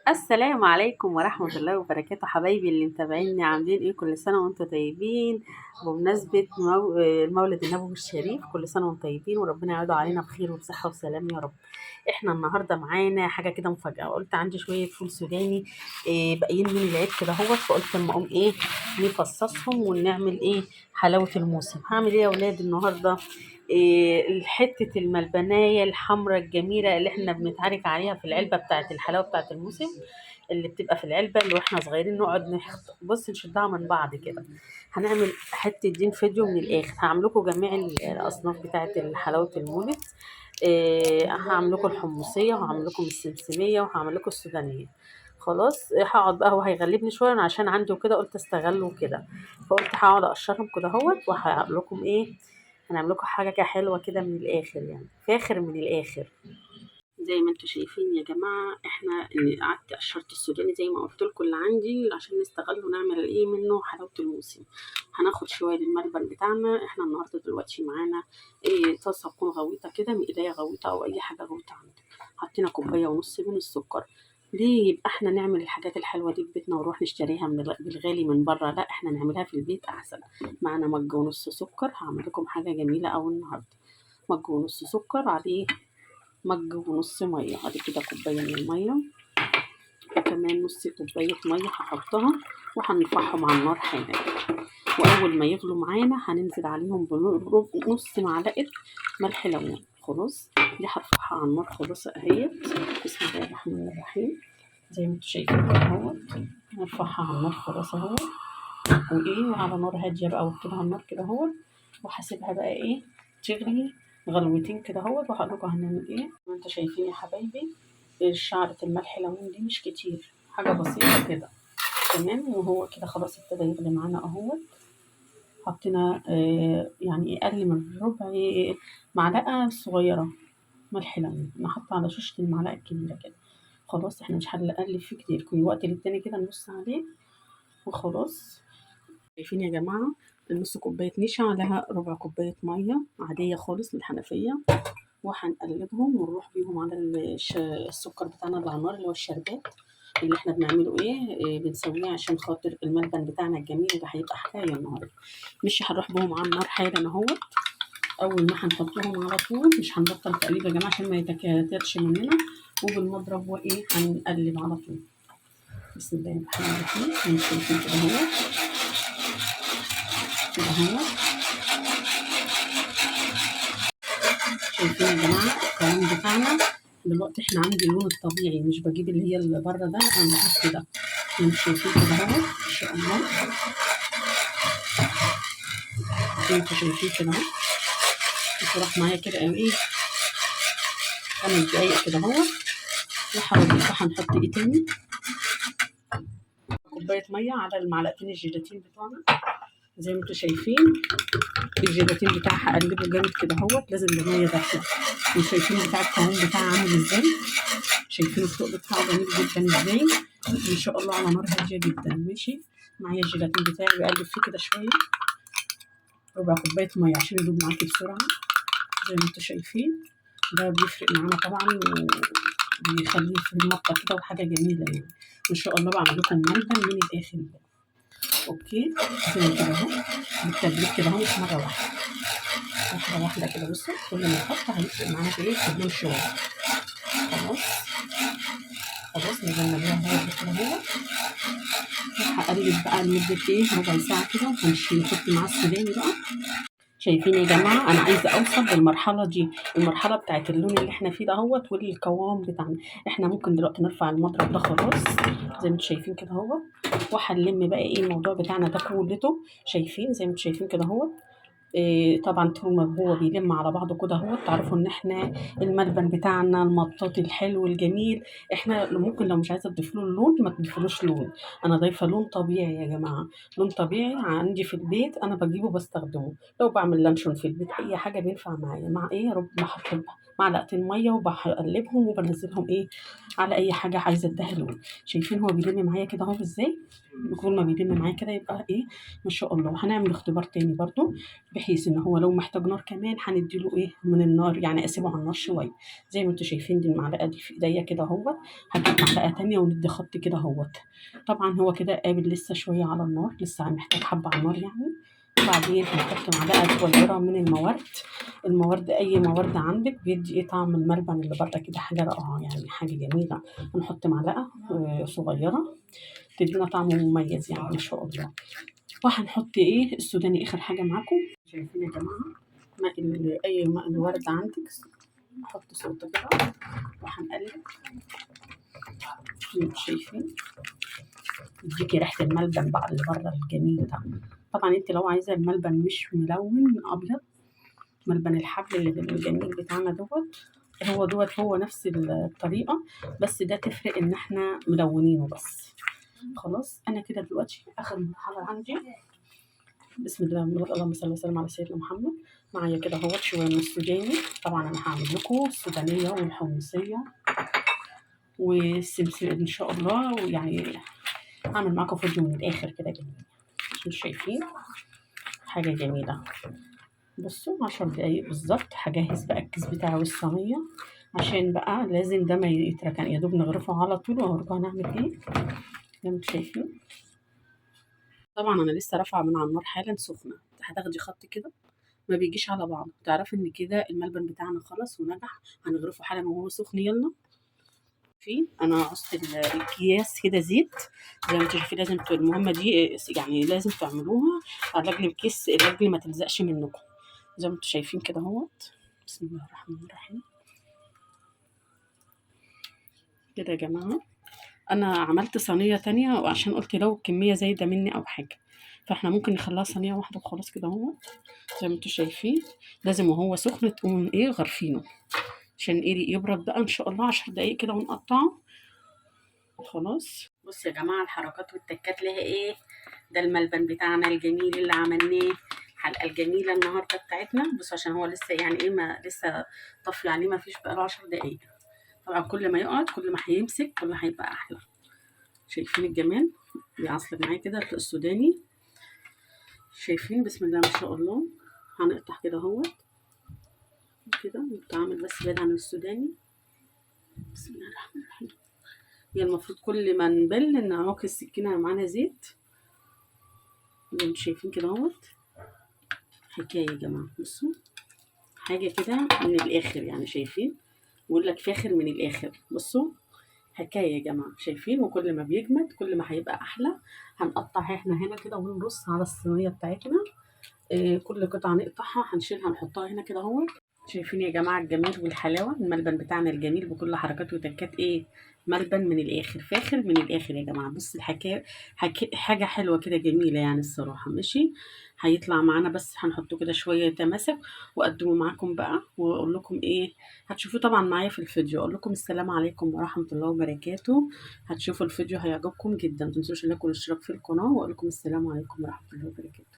السلام عليكم ورحمة الله وبركاته، حبايبي اللي متابعيني عاملين ايه؟ كل سنة وانتم طيبين. بمناسبة المولد النبوي الشريف، كل سنة وانتم طيبين وربنا يعود علينا بخير وبصحة وسلام يا رب. احنا النهاردة معانا حاجة كده مفاجأة، قلت عندي شوية فول سوداني باقيين من العيد كده اهوت، فقلت اما اقوم ايه نفصصهم ونعمل ايه حلاوة الموسم. هعمل ايه يا ولاد النهاردة؟ حتة الملبناية الحمراء الجميلة اللي احنا بنتعارك عليها في العلبة بتاعة الحلاوة بتاعة الموسم، اللي بتبقى في العلبة اللي واحنا صغيرين نقعد بص نشدها من بعض كده. هنعمل حتة دين فيديو من الآخر، هعملكوا جميع الأصناف بتاعة حلاوة المولد. هعملكوا الحمصية وهعملكوا السمسمية وهعملكوا السودانية. خلاص هقعد بقى، هو هيغلبني شوية أنا عشان عندي وكده، قلت استغله كده. فقلت هقعد أقشرهم كده اهوت وهقول لكم ايه، هنعمل لكم حاجة كده حلوة كده من الآخر، يعني فاخر من الآخر. زي ما انتوا شايفين يا جماعة، احنا اللي قعدت قشرت السوداني زي ما قلت لكم اللي عندي عشان نستغل ونعمل ايه منه حلاوة الموسم. هناخد شوية الملبن بتاعنا. احنا النهاردة دلوقتي معانا ايه، طاسة تكون غويطة كده، مقلاية غويطة او اي حاجة غويطة عندك. حطينا كوباية ونص من السكر. ليه يبقى احنا نعمل الحاجات الحلوة دي في بيتنا ونروح نشتريها بالغالي من بره؟ لا، احنا نعملها في البيت احسن. معانا مج ونص سكر، هعمل لكم حاجة جميلة اوي النهاردة. مج ونص سكر عليه مج ونص مية، بعد كده كوباية من المية وكمان نص كوباية مية هحطها وهنرفعهم على النار حالا. وأول ما يغلوا معانا هننزل عليهم بنص معلقة ملح ليمون. خلاص دي هرفعها على النار خلاص اهيت. بسم الله الرحمن الرحيم. زي ما انتوا شايفين كده اهوت، هنرفعها على النار خلاص اهوت، وايه وعلى نار هادية بقى وكده على النار كده اهوت، وهسيبها بقى ايه تغلي غلوتين كده اهوت، وهقول لكم هنعمل ايه. زي ما انتوا شايفين يا حبايبي، شعرة الملح ليمون دي مش كتير، حاجة بسيطة كده. تمام، وهو كده خلاص ابتدى يغلي معانا اهوت. حطينا يعني اقل من ربع معلقة صغيرة ملح ليمون، انا حاطة على شاشة المعلقة الكبيرة كده. خلاص احنا مش هنقلب فيه كتير، كل وقت للتاني كده نبص عليه وخلاص. شايفين يا جماعة، النص كوباية نشا عليها ربع كوباية مية عادية خالص من الحنفية، وهنقلبهم ونروح بيهم على السكر بتاعنا اللي على النار، اللي هو الشربات اللي احنا بنعمله بنسويه عشان خاطر الملبن بتاعنا الجميل اللي هيبقى حكاية النهاردة. مش هنروح بهم على النار حالا اهوت. اول ما هنحطهم على طول مش هنبطل تقليب يا جماعة عشان ما يتكاترش مننا، وبالمضرب هنقلب على طول. بسم الله الرحمن الرحيم. هنشوف كده اهوت كده اهوت. شايفين يا جماعة القوام بتاعنا دلوقتي؟ احنا عندي اللون الطبيعي، مش بجيب اللي هي اللي بره ده، لا انا بحط كده. انتوا شايفين كده اهو ان شاء الله. انتوا شايفين كده اهو، انتوا راح معايا كده ايه 5 دقايق كده اهو. هنحط ايه تاني، كوباية مية على المعلقتين الجيلاتين بتوعنا. زي ما انتوا شايفين الجيلاتين بتاعها هقلبه جامد كده اهوت، لازم المية دافية. وشايفين بتاع القوام بتاعها عامل ازاي، شايفين التقل بتاعه جميل جدا ازاي. ان شاء الله على نار هاديه جدا. ماشي، معايا الجيلاتين بتاعي بقلب فيه كده شويه، ربع كوبايه ميه عشان يدوب معاكي بسرعه. زي ما انتوا شايفين ده بيفرق معانا طبعا، وبيخليه في المطه كده وحاجه جميله يعني. وان شاء الله بعمل لكم ملبن من الاخر ده. اوكي، زي كده اهو بالتدريج كده اهو، مش مره واحده، واحده واحده كده. بصوا كل ما نحط هيفرق معانا في ايه، في اللون شويه. خلاص خلاص نزلنا بيها كده اهو. هقلب بقى لمدة ربع ساعة كده، نحط معاه السوداني بقى. شايفين يا جماعة أنا عايزة أوصل للمرحلة دي، المرحلة بتاعت اللون اللي احنا فيه دهوت والقوام بتاعنا. احنا ممكن دلوقتي نرفع المضرب ده خلاص زي ما انتوا شايفين كده اهوت، وهنلم بقى الموضوع بتاعنا ده كلته. شايفين زي ما انتوا شايفين كده اهوت. طبعا طول ما هو بيلم على بعضه كده اهو، تعرفوا ان احنا الملبن بتاعنا المطاط الحلو الجميل. احنا ممكن لو مش عايزه تضيف له اللون ما تضيفلوش لون، انا ضايفه لون طبيعي يا جماعه. لون طبيعي عندي في البيت، انا بجيبه بستخدمه لو بعمل لانشون في البيت، اي حاجه بينفع معايا مع ايه رب ما معلقتين ميه وبقلبهم وبنزلهم ايه على اي حاجه عايزه اديها لون. شايفين هو بيلم معايا كده اهو ازاي؟ كل ما بيلم معايا كده يبقى ايه ما شاء الله. هنعمل اختبار تاني برضو، بحيث ان هو لو محتاج نار كمان هنديله ايه من النار، يعني اسيبه على النار شويه. زي ما انتوا شايفين دي المعلقه دي في ايديا كده اهوت. هجيب معلقه تانية وندي خط كده اهوت. طبعا هو كده قابل لسه شويه على النار، لسه محتاج حبه على النار يعني. وبعدين هنحط معلقه صغيره من المورد. المورد اي مورد عندك بيدي ايه طعم الملبن اللي بره كده حاجه رائعه يعني حاجه جميله. هنحط معلقه صغيره تدينا طعم مميز يعني ما شاء الله. وهنحط ايه السوداني اخر حاجه معاكم. شايفين يا جماعه ماء اي ماء الورد عندك، نحط صوته كده وهنقلب. شايفين يديكي ريحه الملبن بقى اللي بره الجميل ده. طبعا انت لو عايزه الملبن مش ملون ابيض، ملبن الحبل اللي الجميل بتاعنا هو نفس الطريقه، بس ده تفرق ان احنا ملونينه بس. خلاص انا كده دلوقتي اخر مرحله عندي. بسم الله اللهم صل وسلم على سيدنا محمد. معايا كده اهوت شويه من السوداني. طبعا انا هعمل لكم السودانيه والحمصيه والسمسم ان شاء الله، ويعني هعمل معاكم فيديو من الاخر كده جميل. مش شايفين حاجه جميله؟ بصوا 10 دقايق بالظبط هجهز بقى الكيس بتاعي والصينيه، عشان بقى لازم ده ما يتركن، يا دوب نغرفه على طول وهوريكم هنعمل ايه. زي ما انتم شايفين طبعا انا لسه رافعه من على النار حالا سخنه. هتاخدي خط كده ما بيجيش على بعضه، تعرفي ان كده الملبن بتاعنا خلص ونجح. هنغرفه حالا وهو سخن. يلا انا عصت الكياس كده زيت زي ما انتم شايفين. لازم المهمه دي يعني لازم تعملوها على رجل الكيس، الرجل ما تلزقش منكم. زي ما انتم شايفين كده اهوت. بسم الله الرحمن الرحيم. كده يا جماعه انا عملت صينيه تانية وعشان قلت لو كميه زايده مني او حاجه، فاحنا ممكن نخليها صينيه واحده وخلاص كده اهو. زي ما انتم شايفين لازم وهو سخن تقوم ايه غرفينه، عشان ايه يبرد بقى ان شاء الله 10 دقايق كده ونقطعه. خلاص بصوا يا جماعه الحركات والتكات ليها ايه. ده الملبن بتاعنا الجميل اللي عملناه الحلقه الجميله النهارده بتاعتنا. بصوا عشان هو لسه يعني ايه ما لسه طفي عليه ما فيش بقى 10 دقايق. طبعا كل ما يقعد كل ما هيمسك كل ما هيبقى احلى. شايفين الجمال بيعصر معايا كده السوداني. شايفين بسم الله ما شاء الله. هنقطع كده اهوت كده نتعامل بس بعيد عن السوداني. بسم الله الرحمن الرحيم. هي المفروض كل ما نبل نعوق السكينه معانا زيت. زي ما انتم شايفين كده اهوت. حكايه يا جماعه بصوا حاجه كده من الاخر يعني. شايفين بقول لك فاخر من الاخر. بصوا حكايه يا جماعه. شايفين وكل ما بيجمد كل ما هيبقى احلى. هنقطع احنا هنا كده ونرص على الصينيه بتاعتنا. كل قطعه نقطعها هنشيلها نحطها هنا كده اهو. شايفين يا جماعه الجمال والحلاوه. الملبن بتاعنا الجميل بكل حركات وتكات ايه. ملبن من الاخر فاخر من الاخر يا جماعه. بص الحكايه حاجه حلوه كده جميله يعني الصراحه. ماشي هيطلع معانا بس هنحطه كده شويه تماسك واقدمه معاكم بقى واقول لكم ايه. هتشوفوه طبعا معايا في الفيديو. اقول لكم السلام عليكم ورحمه الله وبركاته. هتشوفوا الفيديو هيعجبكم جدا. متنسوش اللايك والاشتراك في القناه واقول لكم السلام عليكم ورحمه الله وبركاته.